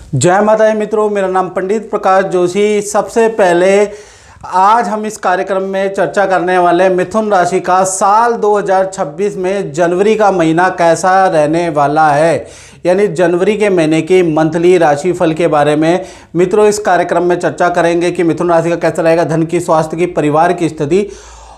जय माता दी मित्रों, मेरा नाम पंडित प्रकाश जोशी। सबसे पहले आज हम इस कार्यक्रम में चर्चा करने वाले हैं मिथुन राशि का साल 2026 में जनवरी का महीना कैसा रहने वाला है, यानी जनवरी के महीने की मंथली राशि फल के बारे में मित्रों इस कार्यक्रम में चर्चा करेंगे कि मिथुन राशि का कैसा रहेगा, धन की, स्वास्थ्य की, परिवार की स्थिति,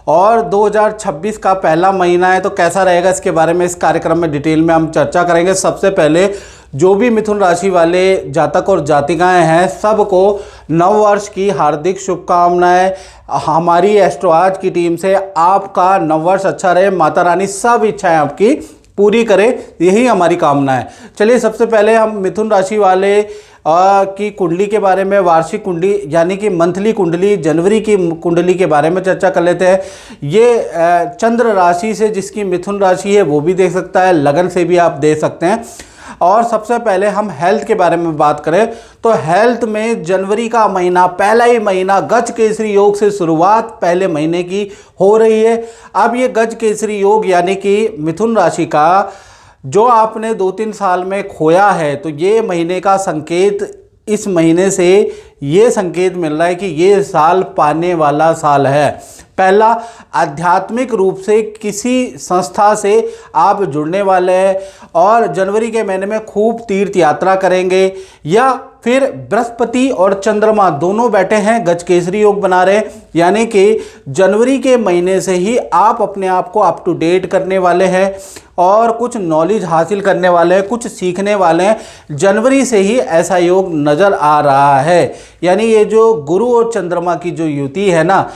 और 2026 का पहला महीना है तो कैसा रहेगा, इसके बारे में इस कार्यक्रम में डिटेल में हम चर्चा करेंगे। सबसे पहले जो भी मिथुन राशि वाले जातक और जातिकाएं हैं सबको नव वर्ष की हार्दिक शुभकामनाएं। हमारी एस्ट्रो आज की टीम से आपका नव वर्ष अच्छा रहे, माता रानी सब इच्छाएं आपकी पूरी करे, यही हमारी कामना है। चलिए सबसे पहले हम मिथुन राशि वाले की कुंडली के बारे में, वार्षिक कुंडली यानी कि मंथली कुंडली, जनवरी की कुंडली के बारे में चर्चा कर लेते हैं। ये चंद्र राशि से जिसकी मिथुन राशि है वो भी देख सकता है, लगन से भी आप दे सकते हैं। और सबसे पहले हम हेल्थ के बारे में बात करें तो हेल्थ में जनवरी का महीना, पहला ही महीना गज केसरी योग से शुरुआत पहले महीने की हो रही है। अब ये गज केसरी योग यानी कि मिथुन राशि का जो आपने 2-3 साल में खोया है, तो ये महीने का संकेत, इस महीने से ये संकेत मिल रहा है कि ये साल पाने वाला साल है। पहला, आध्यात्मिक रूप से किसी संस्था से आप जुड़ने वाले हैं और जनवरी के महीने में खूब तीर्थ यात्रा करेंगे, या फिर बृहस्पति और चंद्रमा दोनों बैठे हैं, गज केसरी योग बना रहे हैं, यानी कि जनवरी के महीने से ही आप अपने आप को अप टू डेट करने वाले हैं और कुछ नॉलेज हासिल करने वाले हैं, कुछ सीखने वाले हैं। जनवरी से ही ऐसा योग नज़र आ रहा है। यानी ये जो गुरु और चंद्रमा की जो युति है ना,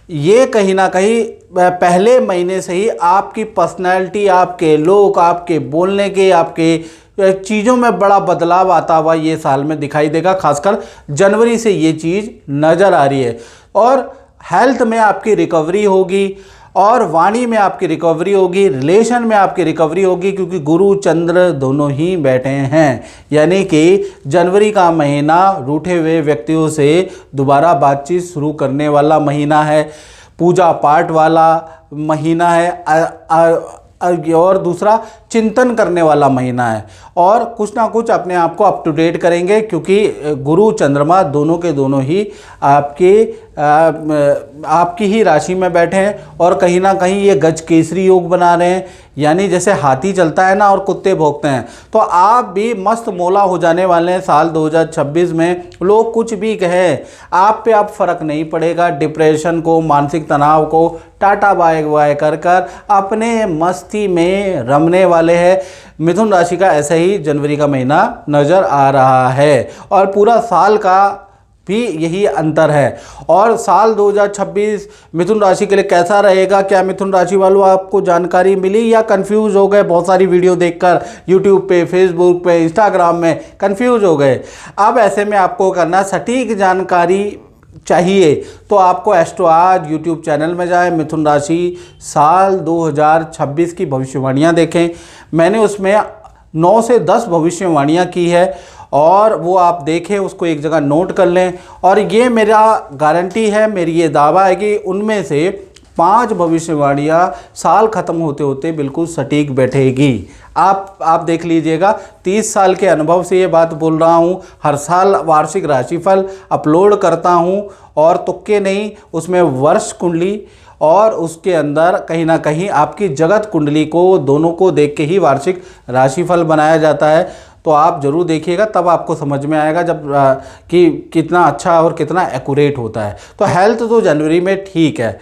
ये कहीं ना कहीं पहले महीने से ही आपकी पर्सनैलिटी, आपके लोग, आपके बोलने के, आपके चीज़ों में बड़ा बदलाव आता हुआ ये साल में दिखाई देगा। खासकर जनवरी से ये चीज़ नज़र आ रही है। और हेल्थ में आपकी रिकवरी होगी और वाणी में आपकी रिकवरी होगी, रिलेशन में आपकी रिकवरी होगी, क्योंकि गुरु चंद्र दोनों ही बैठे हैं। यानी कि जनवरी का महीना रूठे हुए व्यक्तियों से दोबारा बातचीत शुरू करने वाला महीना है, पूजा पाठ वाला महीना है, और दूसरा चिंतन करने वाला महीना है, और कुछ ना कुछ अपने आप को अप टू डेट करेंगे, क्योंकि गुरु चंद्रमा दोनों के दोनों ही आपकी ही राशि में बैठे हैं और कहीं ना कहीं ये गज केसरी योग बना रहे हैं। यानी जैसे हाथी चलता है ना और कुत्ते भौंकते हैं, तो आप भी मस्त मौला हो जाने वाले हैं साल 2026 में। लोग कुछ भी कहें, आप पे अब फर्क नहीं पड़ेगा। डिप्रेशन को, मानसिक तनाव को टाटा बाय बाय कर कर अपने मस्ती में रमने वाले हैं। मिथुन राशि का ऐसा ही जनवरी का महीना नज़र आ रहा है और पूरा साल का भी यही अंतर है। और साल 2026 मिथुन राशि के लिए कैसा रहेगा, क्या मिथुन राशि वालों आपको जानकारी मिली या कंफ्यूज हो गए? बहुत सारी वीडियो देखकर यूट्यूब पे, फेसबुक पे, इंस्टाग्राम में कंफ्यूज हो गए। अब ऐसे में आपको करना, सटीक जानकारी चाहिए तो आपको एस्ट्रो आज यूट्यूब चैनल में जाएं, मिथुन राशि साल 2026 की भविष्यवाणियां देखें। मैंने उसमें 9 से 10 भविष्यवाणियां की है और वो आप देखें, उसको एक जगह नोट कर लें। और ये मेरा गारंटी है, मेरी ये दावा है कि उनमें से 5 भविष्यवाणियाँ साल ख़त्म होते होते बिल्कुल सटीक बैठेगी। आप देख लीजिएगा, 30 साल के अनुभव से ये बात बोल रहा हूँ। हर साल वार्षिक राशिफल अपलोड करता हूँ और तुक्के नहीं, उसमें वर्ष कुंडली और उसके अंदर कहीं ना कहीं आपकी जगत कुंडली को, दोनों को देख के ही वार्षिक राशिफल बनाया जाता है। तो आप ज़रूर देखिएगा, तब आपको समझ में आएगा जब कि कितना अच्छा और कितना एक्यूरेट होता है। तो हेल्थ तो जनवरी में ठीक है।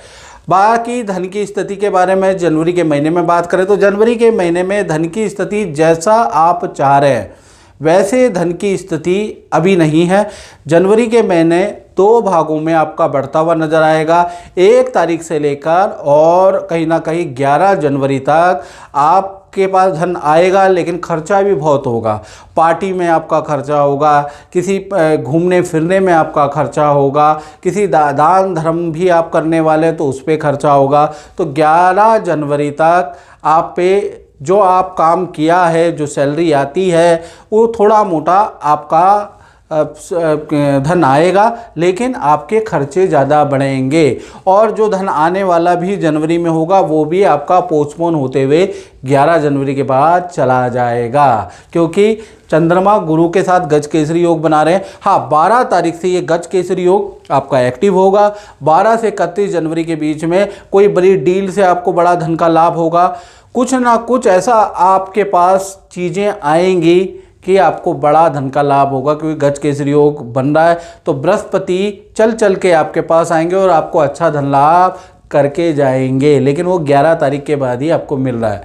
बाकी धन की स्थिति के बारे में जनवरी के महीने में बात करें तो जनवरी के महीने में धन की स्थिति जैसा आप चाह रहे हैं वैसे धन की स्थिति अभी नहीं है। जनवरी के महीने 2 भागों में आपका बढ़ता हुआ नजर आएगा। 1 तारीख से लेकर और कहीं ना कहीं 11 जनवरी तक आपके पास धन आएगा, लेकिन खर्चा भी बहुत होगा। पार्टी में आपका खर्चा होगा, किसी घूमने फिरने में आपका खर्चा होगा, किसी दान धर्म भी आप करने वाले तो उस पर खर्चा होगा। तो 11 जनवरी तक आप पे जो आप काम किया है, जो सैलरी आती है, वो थोड़ा मोटा आपका धन आएगा, लेकिन आपके खर्चे ज़्यादा बढ़ेंगे। और जो धन आने वाला भी जनवरी में होगा वो भी आपका पोस्टपोन होते हुए 11 जनवरी के बाद चला जाएगा, क्योंकि चंद्रमा गुरु के साथ गज केसरी योग बना रहे हैं। हाँ, 12 तारीख से ये गज केसरी योग आपका एक्टिव होगा। 12 से 31 जनवरी के बीच में कोई बड़ी डील से आपको बड़ा धन का लाभ होगा। कुछ ना कुछ ऐसा आपके पास चीज़ें आएंगी कि आपको बड़ा धन का लाभ होगा, क्योंकि गज केसरी योग बन रहा है। तो बृहस्पति चल चल के आपके पास आएंगे और आपको अच्छा धन लाभ करके जाएंगे, लेकिन वो 11 तारीख के बाद ही आपको मिल रहा है।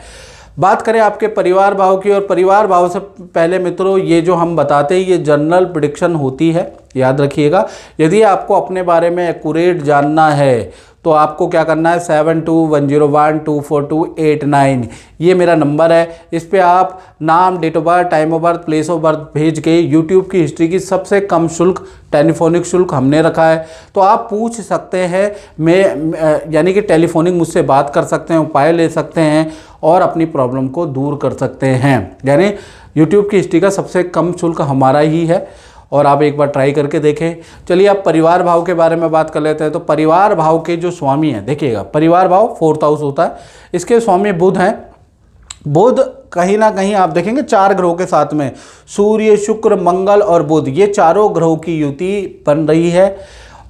बात करें आपके परिवार भाव की, और परिवार भाव से पहले मित्रों, ये जो हम बताते हैं ये जनरल प्रेडिक्शन होती है, याद रखिएगा। यदि आपको अपने बारे में एक्यूरेट जानना है तो आपको क्या करना है, 7210124289 ये मेरा नंबर है। इस पे आप नाम, date of birth, time of birth, place of birth भेज के यूट्यूब की हिस्ट्री की सबसे कम शुल्क, टेलीफोनिक शुल्क हमने रखा है, तो आप पूछ सकते हैं। मैं यानी कि टेलीफोनिक मुझसे बात कर सकते हैं, उपाय ले सकते हैं और अपनी प्रॉब्लम को दूर कर सकते हैं। यानी यूट्यूब की हिस्ट्री का सबसे कम शुल्क हमारा ही है, और आप एक बार ट्राई करके देखें। चलिए आप परिवार भाव के बारे में बात कर लेते हैं। तो परिवार भाव के जो स्वामी हैं, देखिएगा परिवार भाव 4th हाउस होता है, इसके स्वामी बुध हैं। बुध कहीं ना कहीं आप देखेंगे 4 ग्रहों के साथ में, सूर्य, शुक्र, मंगल और बुध, ये चारों ग्रहों की युति बन रही है।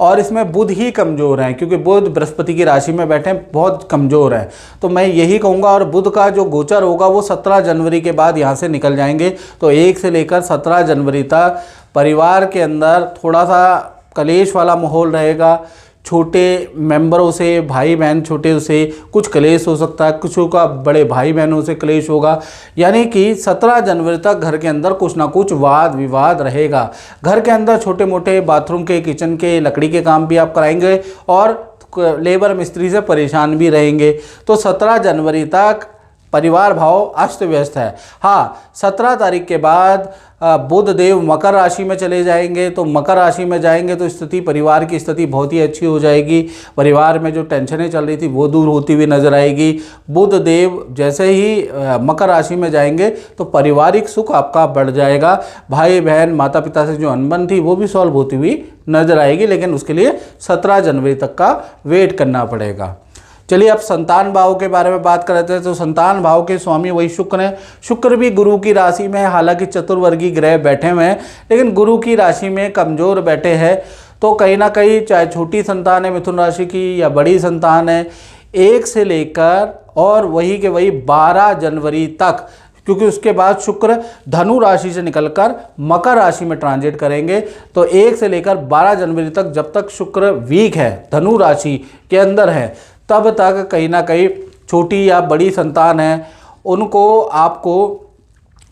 और इसमें बुध ही कमज़ोर हैं, क्योंकि बुध बृहस्पति की राशि में बैठे हैं, बहुत कमज़ोर हैं। तो मैं यही कहूँगा, और बुध का जो गोचर होगा वो 17 जनवरी के बाद यहाँ से निकल जाएंगे। तो 1 से लेकर 17 जनवरी तक परिवार के अंदर थोड़ा सा कलेश वाला माहौल रहेगा। छोटे मेंबरों से, भाई बहन छोटे से कुछ क्लेश हो सकता है, कुछ का बड़े भाई बहनों से क्लेश होगा। यानी कि 17 जनवरी तक घर के अंदर कुछ ना कुछ वाद विवाद रहेगा। घर के अंदर छोटे मोटे बाथरूम के, किचन के, लकड़ी के काम भी आप कराएंगे और लेबर मिस्त्री से परेशान भी रहेंगे। तो 17 जनवरी तक परिवार भाव अस्त व्यस्त है। हाँ, 17 तारीख के बाद बुध देव मकर राशि में चले जाएंगे। तो मकर राशि में जाएंगे तो स्थिति, परिवार की स्थिति बहुत ही अच्छी हो जाएगी। परिवार में जो टेंशनें चल रही थी वो दूर होती हुई नजर आएगी। बुध देव जैसे ही मकर राशि में जाएंगे तो पारिवारिक सुख आपका बढ़ जाएगा। भाई बहन, माता पिता से जो अनबन थी वो भी सॉल्व होती हुई नजर आएगी, लेकिन उसके लिए 17 जनवरी तक का वेट करना पड़ेगा। चलिए अब संतान भाव के बारे में बात कर रहे थे। तो संतान भाव के स्वामी वही शुक्र हैं। शुक्र भी गुरु की राशि में, हालांकि चतुर्वर्गीय ग्रह बैठे हुए हैं, लेकिन गुरु की राशि में कमज़ोर बैठे हैं। तो कहीं ना कहीं चाहे छोटी संतान है मिथुन राशि की या बड़ी संतान है, 1 से लेकर और वही के वही 12 जनवरी तक, क्योंकि उसके बाद शुक्र धनु राशि से निकलकर मकर राशि में ट्रांजिट करेंगे। तो 1 से लेकर 12 जनवरी तक जब तक शुक्र वीक है, धनु राशि के अंदर है, तब तक कहीं ना कहीं छोटी या बड़ी संतान है उनको आपको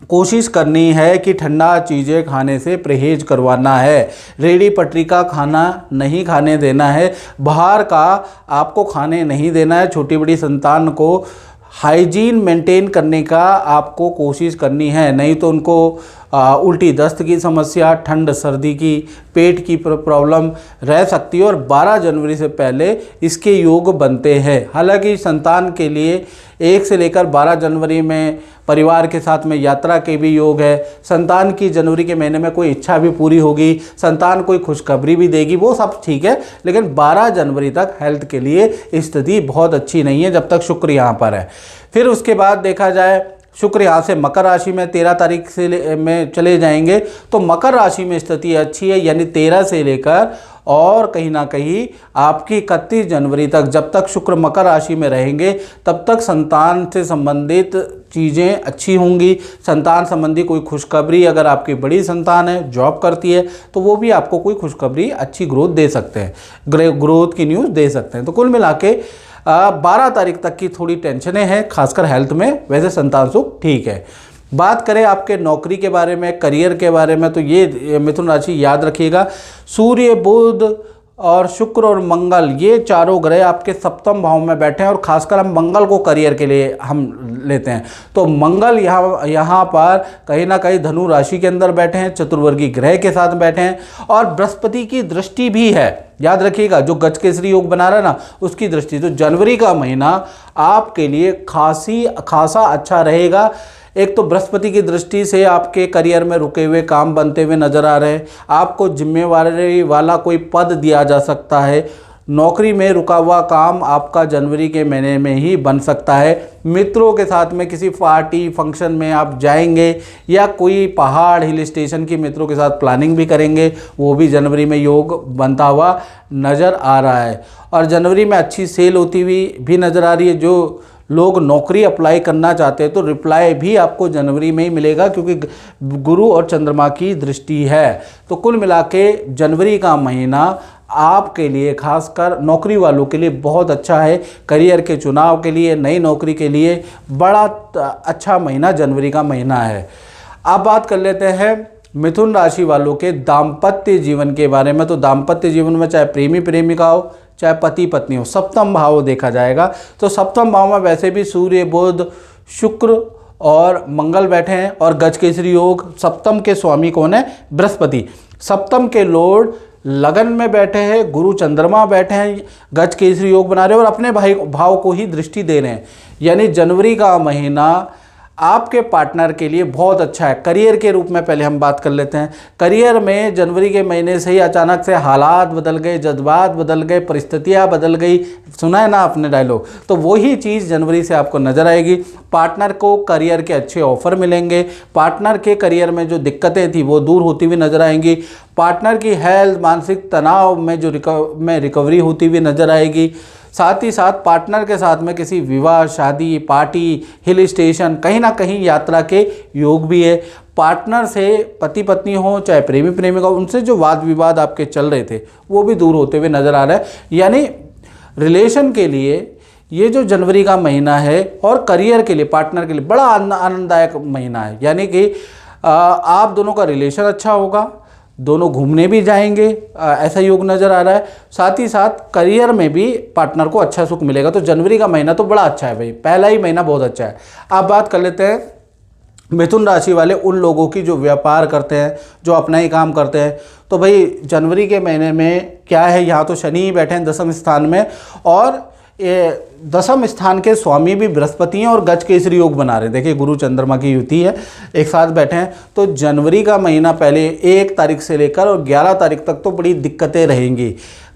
कोशिश करनी है कि ठंडा चीज़ें खाने से परहेज करवाना है। रेडी पटरी का खाना नहीं खाने देना है, बाहर का आपको खाने नहीं देना है। छोटी बड़ी संतान को हाइजीन मेंटेन करने का आपको कोशिश करनी है, नहीं तो उनको उल्टी दस्त की समस्या, ठंड सर्दी की, पेट की प्रॉब्लम रह सकती है। और 12 जनवरी से पहले इसके योग बनते हैं। हालांकि संतान के लिए 1 से लेकर 12 जनवरी में परिवार के साथ में यात्रा के भी योग है। संतान की जनवरी के महीने में कोई इच्छा भी पूरी होगी, संतान कोई खुशखबरी भी देगी, वो सब ठीक है। लेकिन 12 जनवरी तक हेल्थ के लिए स्थिति बहुत अच्छी नहीं है जब तक शुक्र यहाँ पर है। फिर उसके बाद देखा जाए, शुक्र यहाँ से मकर राशि में 13 तारीख से में चले जाएंगे। तो मकर राशि में स्थिति अच्छी है, यानी 13 से लेकर और कहीं ना कहीं आपकी 31 जनवरी तक, जब तक शुक्र मकर राशि में रहेंगे तब तक संतान से संबंधित चीज़ें अच्छी होंगी। संतान संबंधी कोई खुशखबरी, अगर आपकी बड़ी संतान है, जॉब करती है, तो वो भी आपको कोई खुशखबरी, अच्छी ग्रोथ दे सकते हैं, ग्रोथ की न्यूज़ दे सकते हैं। तो कुल मिला के 12 तारीख तक की थोड़ी टेंशनें हैं, खासकर हेल्थ में। वैसे संतान सुख ठीक है। बात करें आपके नौकरी के बारे में, करियर के बारे में, तो ये मिथुन राशि याद रखिएगा, सूर्य, बुध और शुक्र और मंगल, ये चारों ग्रह आपके 7वें भाव में बैठे हैं। और खासकर हम मंगल को करियर के लिए हम लेते हैं। तो मंगल यहाँ पर कहीं ना कहीं धनु राशि के अंदर बैठे हैं, चतुर्वर्गीय ग्रह के साथ बैठे हैं। और बृहस्पति की दृष्टि भी है, याद रखिएगा, जो गज केसरी योग बना रहा है ना, उसकी दृष्टि। तो जनवरी का महीना आपके लिए खासा अच्छा रहेगा। एक तो बृहस्पति की दृष्टि से आपके करियर में रुके हुए काम बनते हुए नजर आ रहे हैं। आपको जिम्मेवारी वाला कोई पद दिया जा सकता है। नौकरी में रुका हुआ काम आपका जनवरी के महीने में ही बन सकता है। मित्रों के साथ में किसी पार्टी फंक्शन में आप जाएंगे या कोई पहाड़ हिल स्टेशन की मित्रों के साथ प्लानिंग भी करेंगे, वो भी जनवरी में योग बनता हुआ नज़र आ रहा है। और जनवरी में अच्छी सेल होती हुई भी नज़र आ रही है। जो लोग नौकरी अप्लाई करना चाहते हैं तो रिप्लाई भी आपको जनवरी में ही मिलेगा, क्योंकि गुरु और चंद्रमा की दृष्टि है। तो कुल मिला के जनवरी का महीना आपके लिए, खासकर नौकरी वालों के लिए बहुत अच्छा है। करियर के चुनाव के लिए, नई नौकरी के लिए बड़ा अच्छा महीना जनवरी का महीना है। अब बात कर लेते हैं मिथुन राशि वालों के दाम्पत्य जीवन के बारे में। तो दाम्पत्य जीवन में चाहे प्रेमी प्रेमिका हो, चाहे पति पत्नी हो, सप्तम भाव देखा जाएगा। तो सप्तम भाव में वैसे भी सूर्य, बुध, शुक्र और मंगल बैठे हैं। और गज केसरी योग, सप्तम के स्वामी कौन है? बृहस्पति। सप्तम के लॉर्ड लगन में बैठे हैं, गुरु चंद्रमा बैठे हैं, गज केसरी योग बना रहे हैं और अपने भाव को ही दृष्टि दे रहे हैं। यानी जनवरी का महीना आपके पार्टनर के लिए बहुत अच्छा है। करियर के रूप में पहले हम बात कर लेते हैं। करियर में जनवरी के महीने से ही अचानक से हालात बदल गए, जज्बात बदल गए, परिस्थितियां बदल गई। सुना है ना आपने डायलॉग? तो वही चीज़ जनवरी से आपको नज़र आएगी। पार्टनर को करियर के अच्छे ऑफर मिलेंगे। पार्टनर के करियर में जो दिक्कतें थी वो दूर होती हुई नज़र आएंगी। पार्टनर की हेल्थ, मानसिक तनाव में जो रिकवरी होती हुई नज़र आएगी। साथ ही साथ पार्टनर के साथ में किसी विवाह, शादी, पार्टी, हिल स्टेशन, कहीं ना कहीं यात्रा के योग भी है। पार्टनर से, पति पत्नी हो चाहे प्रेमी प्रेमिका, उनसे जो वाद विवाद आपके चल रहे थे वो भी दूर होते हुए नज़र आ रहा है। यानी रिलेशन के लिए ये जो जनवरी का महीना है और करियर के लिए, पार्टनर के लिए बड़ा आनंददायक महीना है। यानी कि आप दोनों का रिलेशन अच्छा होगा, दोनों घूमने भी जाएंगे, ऐसा योग नज़र आ रहा है। साथ ही साथ करियर में भी पार्टनर को अच्छा सुख मिलेगा। तो जनवरी का महीना तो बड़ा अच्छा है भाई, पहला ही महीना बहुत अच्छा है। अब बात कर लेते हैं मिथुन राशि वाले उन लोगों की जो व्यापार करते हैं, जो अपना ही काम करते हैं। तो भाई जनवरी के महीने में क्या है, यहाँ तो शनि ही बैठे हैं दसम स्थान में, और ये दसम स्थान के स्वामी भी बृहस्पति हैं और गज केसरी योग बना रहे हैं। देखिए गुरु चंद्रमा की युति है, एक साथ बैठे हैं। तो जनवरी का महीना पहले 1 तारीख से लेकर और 11 तारीख तक तो बड़ी दिक्कतें रहेंगी।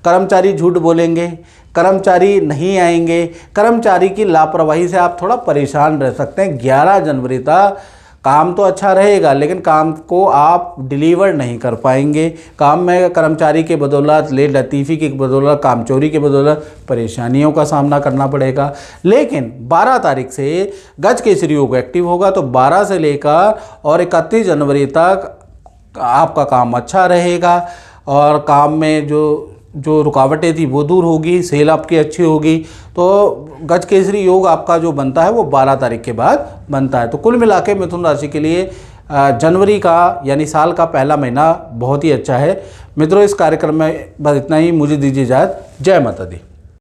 कर्मचारी झूठ बोलेंगे, कर्मचारी नहीं आएंगे, कर्मचारी की लापरवाही से आप थोड़ा परेशान रह सकते हैं। 11 जनवरी तक काम तो अच्छा रहेगा लेकिन काम को आप डिलीवर नहीं कर पाएंगे। काम में कर्मचारी के बदौलत, लेट लतीफ़ी की बदौलत, काम चोरी के बदौलत परेशानियों का सामना करना पड़ेगा। लेकिन 12 तारीख से गज केसरी योग एक्टिव होगा। तो 12 से लेकर और 31 जनवरी तक आपका काम अच्छा रहेगा और काम में जो रुकावटें थी वो दूर होगी, सेल आपकी अच्छी होगी। तो गज केसरी योग आपका जो बनता है वो 12 तारीख के बाद बनता है। तो कुल मिला के मिथुन राशि के लिए जनवरी का यानी साल का पहला महीना बहुत ही अच्छा है। मित्रों, इस कार्यक्रम में बस इतना ही। मुझे दीजिए इजाज़त। जय माता दी।